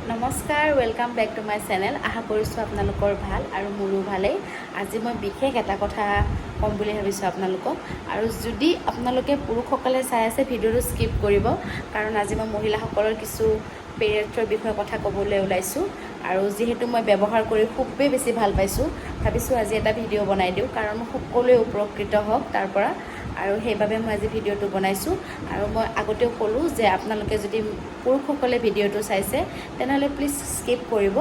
নমস্কাৰ, welcome back to my channel. আশা কৰিছোঁ আপোনালোকৰ ভাল আৰু মোৰো ভালেই। আজি মই বিশেষ এটা কথা ক'ম বুলি ভাবিছোঁ আপোনালোকক। আৰু যদি আপোনালোকে পুৰুষসকলে চাই আছে, ভিডিঅ'টো স্কিপ কৰিব, কাৰণ আজি মই মহিলাসকলৰ কিছু পেৰিয়ডছৰ বিষয়ে কথা ক'বলৈ ওলাইছোঁ। আৰু যিহেতু মই ব্যৱহাৰ কৰি খুবেই বেছি ভাল পাইছোঁ, ভাবিছোঁ আজি এটা ভিডিঅ' বনাই দিওঁ, কাৰণ সকলোৱে উপকৃত হওক তাৰ পৰা। আৰু সেইবাবে মই আজি ভিডিঅ'টো বনাইছোঁ। আৰু মই আগতেও ক'লোঁ যে আপোনালোকে যদি পুৰুষসকলে ভিডিঅ'টো চাইছে তেনেহ'লে প্লিজ স্কিপ কৰিব,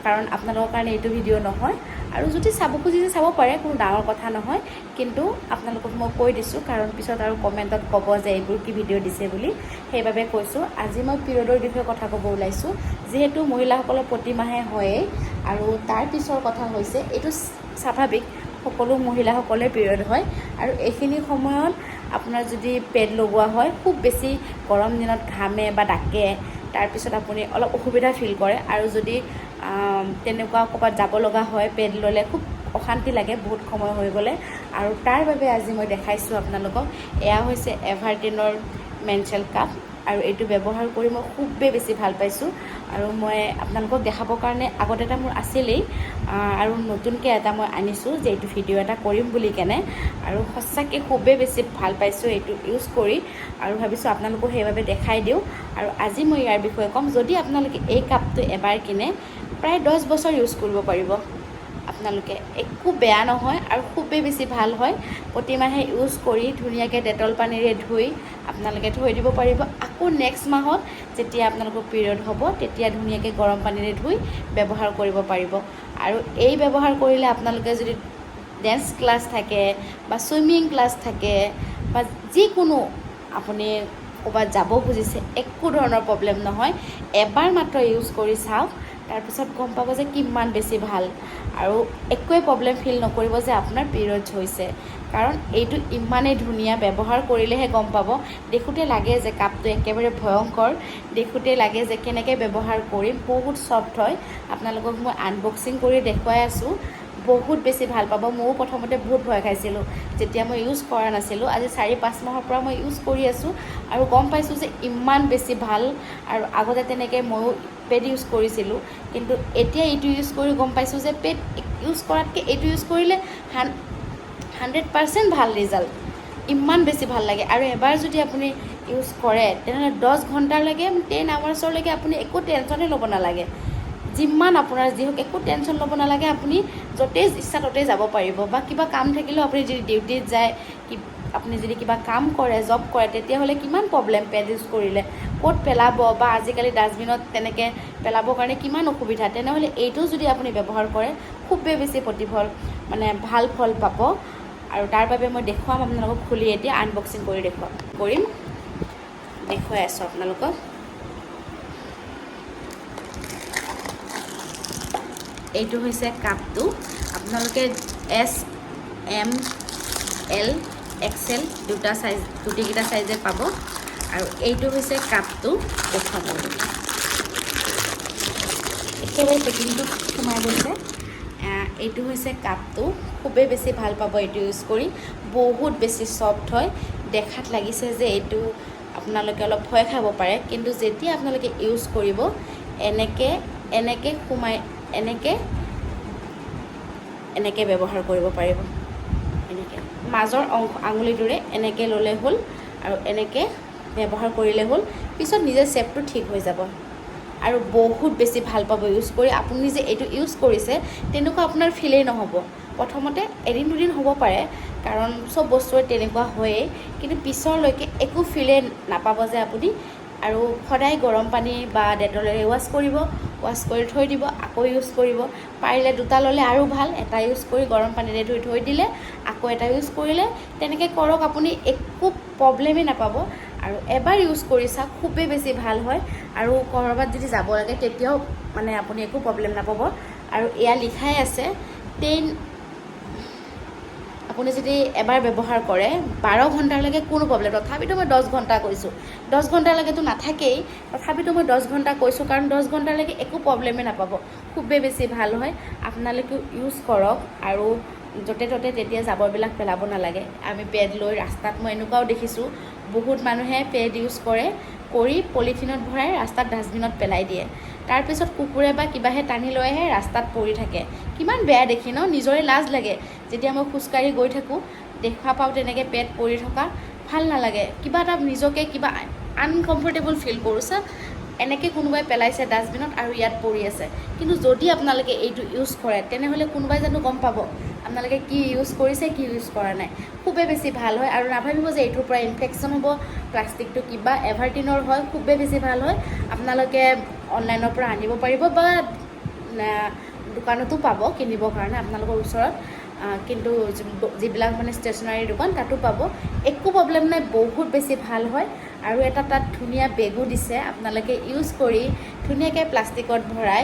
কাৰণ আপোনালোকৰ কাৰণে এইটো ভিডিঅ' নহয়। আৰু যদি চাব খুজিছে চাব পাৰে, কোনো ডাঙৰ কথা নহয়, কিন্তু আপোনালোকক মই কৈ দিছোঁ, কাৰণ পিছত আৰু কমেণ্টত ক'ব যে এইবোৰ কি ভিডিঅ' দিছে বুলি। সেইবাবে কৈছোঁ আজি মই পিৰিয়ডৰ বিষয়ে কথা ক'ব ওলাইছোঁ, যিহেতু মহিলাসকলৰ প্ৰতিমাহে হয়েই। আৰু তাৰ পিছৰ কথা হৈছে, এইটো স্বাভাৱিক, সকলো মহিলাসকলে পিৰিয়ড হয়। আৰু এইখিনি সময়ত আপোনাৰ যদি পেড লগোৱা হয়, খুব বেছি গৰম দিনত ঘামে বা ডাকে, তাৰপিছত আপুনি অলপ অসুবিধা ফিল কৰে। আৰু যদি তেনেকুৱা ক'ৰবাত যাব লগা হয়, পেড ল'লে খুব অশান্তি লাগে বহুত সময় হৈ গ'লে। আৰু তাৰ বাবে আজি মই দেখাইছোঁ আপোনালোকক। এয়া হৈছে এভাৰগ্ৰীনৰ মেনচেল কাপ, আৰু এইটো ব্যৱহাৰ কৰি মই খুবেই বেছি ভাল পাইছোঁ। আৰু মই আপোনালোকক দেখাবৰ কাৰণে আগত এটা মোৰ আছিলেই, আৰু নতুনকৈ এটা মই আনিছোঁ যে এইটো ভিডিঅ' এটা কৰিম বুলি কেনে। আৰু সঁচাকৈ খুবেই বেছি ভাল পাইছোঁ এইটো ইউজ কৰি, আৰু ভাবিছোঁ আপোনালোকো সেইবাবে দেখাই দিওঁ। আৰু আজি মই ইয়াৰ বিষয়ে ক'ম। যদি আপোনালোকে এই কাপটো এবাৰ কিনে প্ৰায় 10 বছৰ ইউজ কৰিব পাৰিব আপোনালোকে, একো বেয়া নহয় আৰু খুবেই বেছি ভাল হয়। প্ৰতিমাহে ইউজ কৰি ধুনীয়াকৈ ডেটল পানীৰে ধুই আপোনালোকে থৈ দিব পাৰিব। আকৌ নেক্সট মাহত যেতিয়া আপোনালোকৰ পিৰিয়ড হ'ব, তেতিয়া ধুনীয়াকৈ গৰম পানীৰে ধুই ব্যৱহাৰ কৰিব পাৰিব। আৰু এই ব্যৱহাৰ কৰিলে আপোনালোকে যদি ডেন্স ক্লাছ থাকে বা ছুইমিং ক্লাছ থাকে বা যিকোনো আপুনি ক'ৰবাত যাব খুজিছে, একো ধৰণৰ প্ৰব্লেম নহয়। এবাৰ মাত্ৰ ইউজ কৰি চাওক, তাৰপিছত গম পাব যে কিমান বেছি ভাল। আৰু একোৱে প্ৰব্লেম ফিল নকৰিব যে আপোনাৰ পিৰিয়ডছ হৈছে, কাৰণ এইটো ইমানেই ধুনীয়া। ব্যৱহাৰ কৰিলেহে গম পাব। দেখোঁতে লাগে যে কাপটো একেবাৰে ভয়ংকৰ, দেখোঁতে লাগে যে কেনেকৈ ব্যৱহাৰ কৰিম। বহুত ছফ্ট হয়। আপোনালোকক মই আনবক্সিং কৰি দেখুৱাই আছোঁ, বহুত বেছি ভাল পাব। ময়ো প্ৰথমতে বহুত ভয় খাইছিলোঁ যেতিয়া মই ইউজ কৰা নাছিলোঁ। আজি 4-5 মাহৰ পৰা মই ইউজ কৰি আছোঁ আৰু গম পাইছোঁ যে ইমান বেছি ভাল। আৰু আগতে তেনেকৈ ময়ো পেড ইউজ কৰিছিলোঁ, কিন্তু এতিয়া এইটো ইউজ কৰি গম পাইছোঁ যে পেড ইউজ কৰাতকৈ এইটো ইউজ কৰিলে 100% ভাল ৰিজাল্ট। ইমান বেছি ভাল লাগে। আৰু এবাৰ যদি আপুনি ইউজ কৰে তেনেহ'লে 10 ঘণ্টালৈকে 10 আৱাৰ্ছলৈকে আপুনি একো টেনশ্যনেই ল'ব নালাগে। যিমান আপোনাৰ যি হওক একো টেনশ্যন ল'ব নালাগে। আপুনি য'তেই ইচ্ছা ত'তেই যাব পাৰিব, বা কিবা কাম থাকিলেও আপুনি যদি ডিউটিত যায়, আপুনি যদি কিবা কাম কৰে, জব কৰে, তেতিয়াহ'লে কিমান প্ৰব্লেম পেড ইউজ কৰিলে, ক'ত পেলাব, বা আজিকালি ডাষ্টবিনত তেনেকৈ পেলাবৰ কাৰণে কিমান অসুবিধা। তেনেহ'লে এইটো যদি আপুনি ব্যৱহাৰ কৰে খুবেই বেছি ভাল ফল পাব। আৰু তাৰ বাবে মই দেখুৱাম আপোনালোকক খুলি, এতিয়া আনবক্সিং কৰি দেখুৱাই আছোঁ আপোনালোকক। এইটো হৈছে কাপটো। আপোনালোকে SM, L, XL গোটেইকেইটা চাইজে পাব। আৰু এইটো হৈছে কাপটো, দেখুৱাব একেবাৰে পেকিংটো সোমাই গৈছে। এইটো হৈছে কাপটো, খুবেই বেছি ভাল পাব এইটো ইউজ কৰি। বহুত বেছি ছফ্ট হয়। দেখাত লাগিছে যে এইটো আপোনালোকে অলপ ভয় খাব পাৰে, কিন্তু যেতিয়া আপোনালোকে ইউজ কৰিব এনেকৈ সোমাই এনেকৈ ব্যৱহাৰ কৰিব পাৰিব। এনেকৈ মাজৰ আঙুলিটোৰে এনেকৈ ল'লে হ'ল, আৰু এনেকৈ ব্যৱহাৰ কৰিলে হ'ল। পিছত নিজে শ্বেপটো ঠিক হৈ যাব। আৰু বহুত বেছি ভাল পাব ইউজ কৰি। আপুনি যে এইটো ইউজ কৰিছে তেনেকুৱা আপোনাৰ ফিলেই নহ'ব। প্ৰথমতে এদিন দুদিন হ'ব পাৰে, কাৰণ চব বস্তুৰে তেনেকুৱা হয়েই, কিন্তু পিছৰলৈকে একো ফিলেই নাপাব যে আপুনি। আৰু সদায় গৰম পানী বা ডেটলেৰে ৱাছ কৰি থৈ দিব, আকৌ ইউজ কৰিব। পাৰিলে 2টা ল'লে আৰু ভাল। এটা ইউজ কৰি গৰম পানীৰে ধুই থৈ দিলে, আকৌ এটা ইউজ কৰিলে, তেনেকৈ কৰক। আপুনি একো প্ৰব্লেমেই নাপাব। আৰু এবাৰ ইউজ কৰি চাওক, খুবেই বেছি ভাল হয়। আৰু ক'ৰবাত যদি যাব লাগে তেতিয়াও আপুনি একো প্ৰব্লেম নাপাব। আৰু এয়া লিখাই আছে 10, আপুনি যদি এবাৰ ব্যৱহাৰ কৰে 12 ঘণ্টালৈকে কোনো প্ৰব্লেম। তথাপিতো মই 10 ঘণ্টা কৈছোঁ, 10 ঘণ্টালৈকেতো নাথাকেই, তথাপিতো মই 10 ঘণ্টা কৈছোঁ, কাৰণ 10 ঘণ্টালৈকে একো প্ৰব্লেমেই নাপাব। খুবেই বেছি ভাল হয়। আপোনালোকেও ইউজ কৰক। আৰু য'তে ত'তে তেতিয়া জাবৰবিলাক পেলাব নালাগে। আমি পেড লৈ ৰাস্তাত, মই এনেকুৱাও দেখিছোঁ, বহুত মানুহে পেড ইউজ কৰি পলিথিনত ভৰাই ৰাস্তাত ডাষ্টবিনত পেলাই দিয়ে। তাৰপিছত কুকুৰে বা কিবাহে টানি লৈ আহে ৰাস্তাত পৰি থাকে। কিমান বেয়া দেখি ন, নিজৰে লাজ লাগে যেতিয়া মই খোজকাঢ়ি গৈ থাকোঁ দেখা পাওঁ তেনেকৈ পেট পৰি থকা, ভাল নালাগে, কিবা এটা নিজকে কিবা আনকমফৰ্টেবল ফিল কৰোঁ। চা এনেকৈ কোনোবাই পেলাইছে ডাষ্টবিনত আৰু ইয়াত পৰি আছে, কিন্তু যদি আপোনালোকে এইটো ইউজ কৰে তেনেহ'লে কোনোবাই জানো গম পাব আপোনালোকে কি ইউজ কৰিছে কি ইউজ কৰা নাই। খুবেই বেছি ভাল হয় আৰু নাভাবিব যে এইটোৰ পৰা ইনফেকশ্যন হ'ব, প্লাষ্টিকটো কিবা এভাৰটিনৰ হয়, খুবেই বেছি ভাল হয়। আপোনালোকে অনলাইনৰ পৰা আনিব পাৰিব বা দোকানতো পাব কিনিবৰ কাৰণে আপোনালোকৰ ওচৰত, কিন্তু যিবিলাক মানে ষ্টেচনাৰী দোকান তাতো পাব, একো প্ৰব্লেম নাই, বহুত বেছি ভাল হয়। আৰু এটা তাত ধুনীয়া বেগো দিছে, আপোনালোকে ইউজ কৰি ধুনীয়াকৈ প্লাষ্টিকত ভৰাই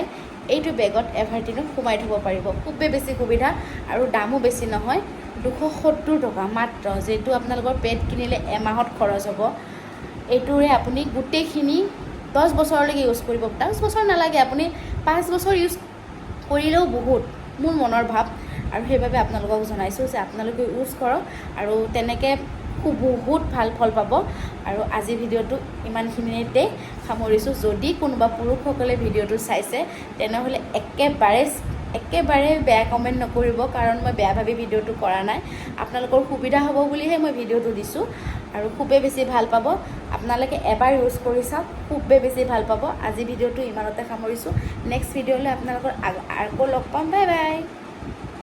এইটো বেগত এভাৰটিনত সোমাই থ'ব পাৰিব। খুবেই বেছি সুবিধা আৰু দামো বেছি নহয়, 270 টকা মাত্ৰ, যিটো আপোনালোকৰ পেড কিনিলে এমাহত খৰচ হ'ব। এইটোৰে আপুনি গোটেইখিনি 10 বছৰলৈকে ইউজ কৰিব। 10 বছৰ নালাগে, আপুনি 5 বছৰ ইউজ কৰিলেও বহুত, মোৰ মনৰ ভাৱ। আৰু সেইবাবে আপোনালোকক জনাইছোঁ যে আপোনালোকে ইউজ কৰক আৰু তেনেকৈ বহুত ভাল ফল পাব। আৰু আজিৰ ভিডিঅ'টো ইমানখিনিতে সামৰিছোঁ। যদি কোনোবা পুৰুষসকলে ভিডিঅ'টো চাইছে তেনেহ'লে একেবাৰে বেয়া কমেণ্ট নকৰিব, কাৰণ মই বেয়া ভাবি ভিডিঅ'টো কৰা নাই। আপোনালোকৰ সুবিধা হ'ব বুলিহে মই ভিডিঅ'টো দিছোঁ আৰু খুবেই বেছি ভাল পাব। আপোনালোকে এবাৰ ইউজ কৰি চাওক, খুবেই বেছি ভাল পাব। আজি ভিডিঅ'টো ইমানতে সামৰিছোঁ। নেক্সট ভিডিঅ'লৈ আপোনালোকৰ আকৌ লগ পাম। Bye bye.